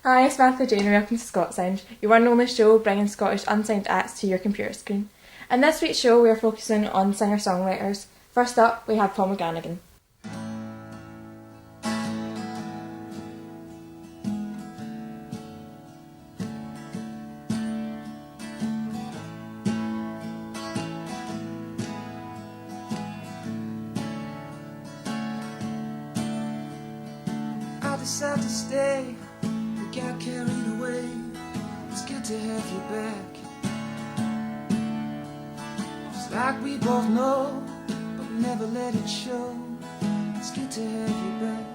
Hi, it's Samantha Jane and welcome to ScotSound, your one and only show bringing Scottish unsigned acts to your computer screen. In this week's show we are focusing on singer-songwriters. First up we have Paul McGranaghan. I decided to stay, but got carried away. It's good to have you back. It's like we both know, but never let it show. It's good to have you back.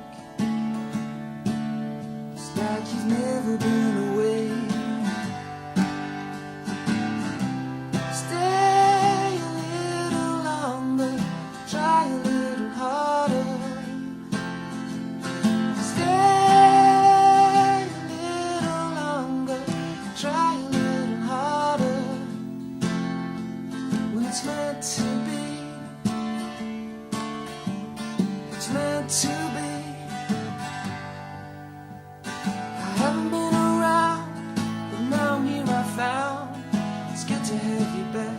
It's like you've never been away. Stay a little longer, try a little harder. It's meant to be. It's meant to be. I haven't been around, but now I'm here I found. It's good to have you back.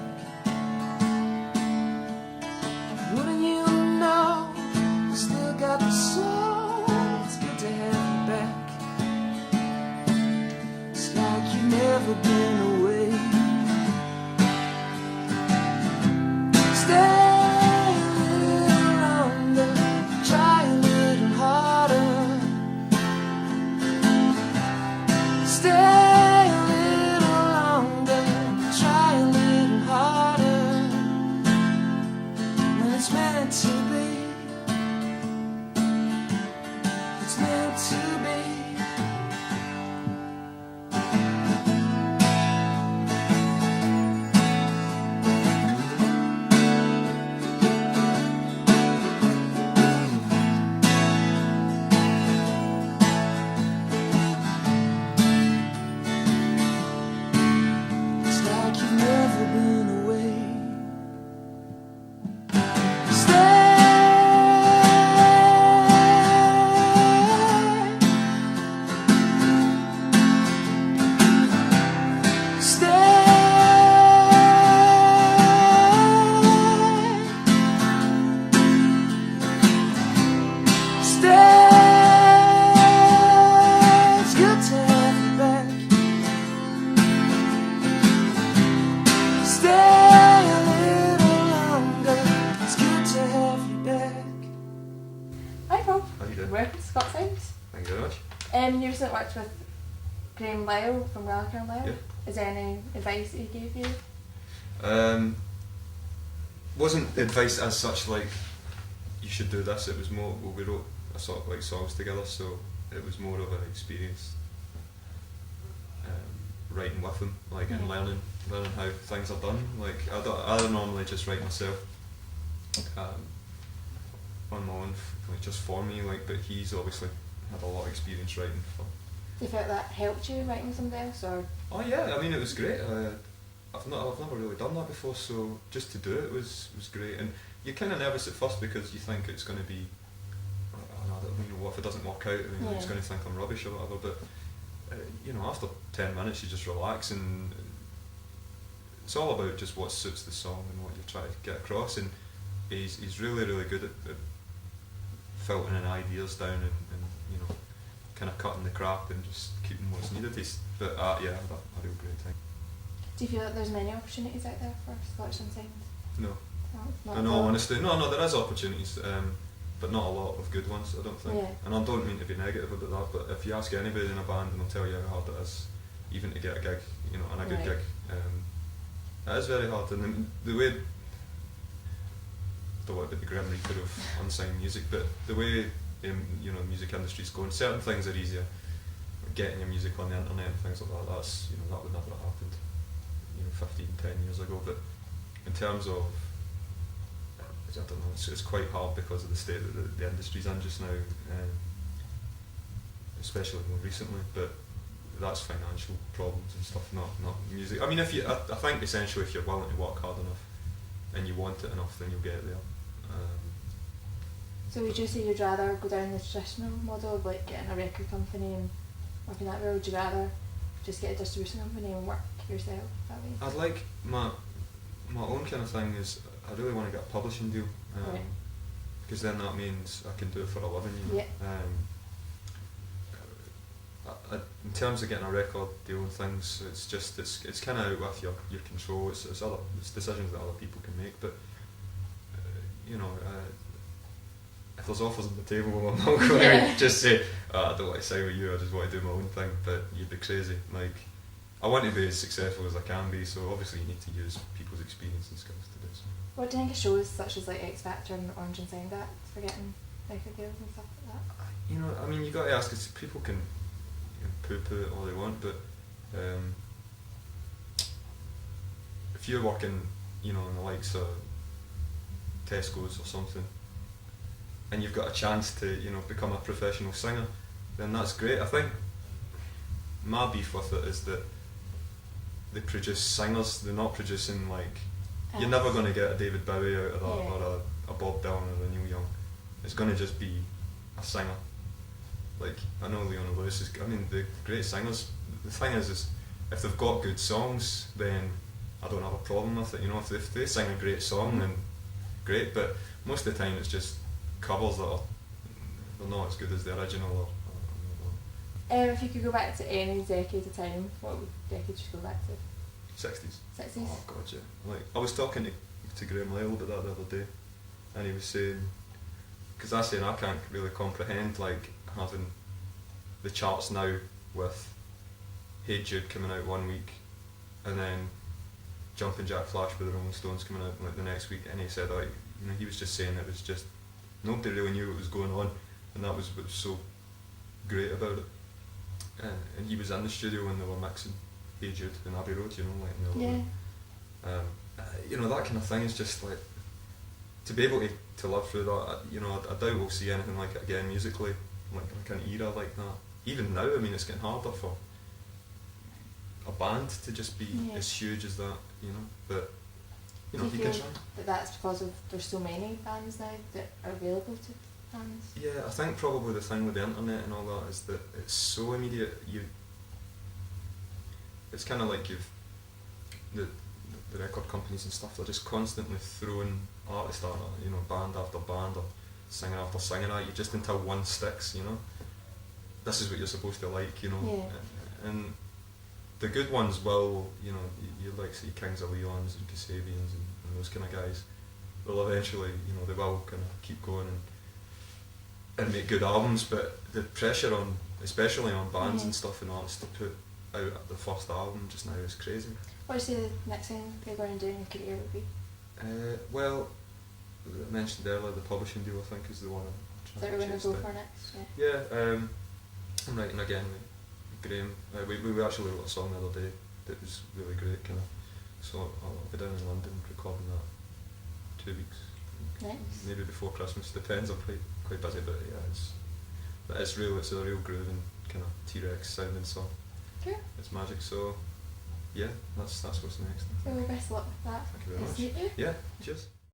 Wouldn't you know, I still got the soul. It's good to have you back. It's like you've never been away. Stay a little longer, try a little harder. Stay a little longer, try a little harder. When it's meant to be, it's meant to be. Welcome to ScotSound. Thank you very much. You recently worked with Graham Lyle from Gallagher and Lyle. Yeah. Is there any advice that he gave you? Wasn't advice as such like you should do this. It was more, well, we wrote a sort of like songs together, so it was more of an experience writing with him, like and learning how things are done. Like I don't normally just write myself on my own, like just for me. Like, but he's obviously had a lot of experience writing for. Do you feel that helped you writing something else, or? Oh yeah, I mean it was great. I've never really done that before, so just to do it was great. And you're kind of nervous at first because you think it's going to be, I don't know, what if it doesn't work out? I mean, it's going to think I'm rubbish or whatever. But after 10 minutes, you just relax, and it's all about just what suits the song and what you're trying to get across. And he's really good at filtering ideas down and kind of cutting the crap and just keeping what's needed. But yeah, I had a real great time. Do you feel that there's many opportunities out there for Scottish unsigned? No. No, honestly, no, there is opportunities, but not a lot of good ones, I don't think. Yeah. And I don't mean to be negative about that, but if you ask anybody in a band, and they'll tell you how hard it is, even to get a gig, and a good gig. It is very hard, and then the way, I don't want to be the Grim Reaper of unsigned music, but the way the music industry's going, certain things are easier. Getting your music on the internet and things like that, that's that would never have happened 10 years ago. But in terms of, I don't know, it's quite hard because of the state that the industry's in just now, especially more recently. But that's financial problems and stuff, not music. I mean, I think essentially if you're willing to work hard enough and you want it enough, then you'll get there. So would you say you'd rather go down the traditional model of like getting a record company and working that way, or would you rather just get a distribution company and work yourself that way? I'd like my own kind of thing is I really want to get a publishing deal, Right. because then that means I can do it for a living. You know? Yeah. In terms of getting a record deal and things, it's kind of out with your control. It's decisions that other people can make, but if there's offers on the table, I'm not going to just say, I don't want to sign with you, I just want to do my own thing. But you'd be crazy. Like, I want to be as successful as I can be, so obviously you need to use people's experience and skills to do so. What do you think of shows such as like X Factor and Orange and Sound Acts for getting record deals and stuff like that? I mean, you got to ask, because people can poo-poo it all they want, but if you're working, in the likes of Tesco's or something, and you've got a chance to, become a professional singer, then that's great. I think my beef with it is that they produce singers, they're not producing you're never going to get a David Bowie out of that, or a Bob Dylan or a Neil Young. It's going to just be a singer. Like, I know Leona Lewis is, the great singers, the thing is if they've got good songs, then I don't have a problem with it. If they sing a great song, then great, but most of the time it's just covers that they're not as good as the original. If you could go back to any decade of time, what decade would you go back to? 60s. 60s? Oh god, yeah. I was talking to Graham Lyle about that the other day, and he was saying, because I was saying I can't really comprehend having the charts now with Hey Jude coming out one week, and then Jumpin' Jack Flash with the Rolling Stones coming out the next week, and he said he was just saying it was just nobody really knew what was going on, and that was what was so great about it. And he was in the studio when they were mixing Hey Jude and Abbey Road, that kind of thing is just to be able to live through that. I doubt we'll see anything like it again musically, like an era like that. Even now, it's getting harder for a band to just be as huge as that, but Do you if you can feel try. that that's because there's so many bands now that are available to fans? Yeah, I think probably the thing with the internet and all that is that it's so immediate. It's kind of like the record companies and stuff. They're just constantly throwing artists at band after band or singer after singer at you just until one sticks. This is what you're supposed to like. Yeah. And the good ones will, you like see Kings of Leons and Kasabians and those kind of guys. Will eventually, they will kind of keep going and make good albums. But the pressure on, especially on bands and stuff and artists to put out the first album just now is crazy. What do you say the next thing you're going to do in your career would be? Well, I mentioned earlier, the publishing deal I think is the one I'm Is that trying what to we're going chase to go down. for next? Yeah, I'm writing again with Graham. We actually wrote a song the other day that was really great, so I'll be down in London recording that 2 weeks. Nice. Maybe before Christmas, depends. I'm quite busy, but yeah, it's a real groove and kind of T-Rex sounding song. Cool. It's magic. So yeah, that's what's next. So best of luck with that. Thank you very Nice much. to meet you. Yeah, cheers.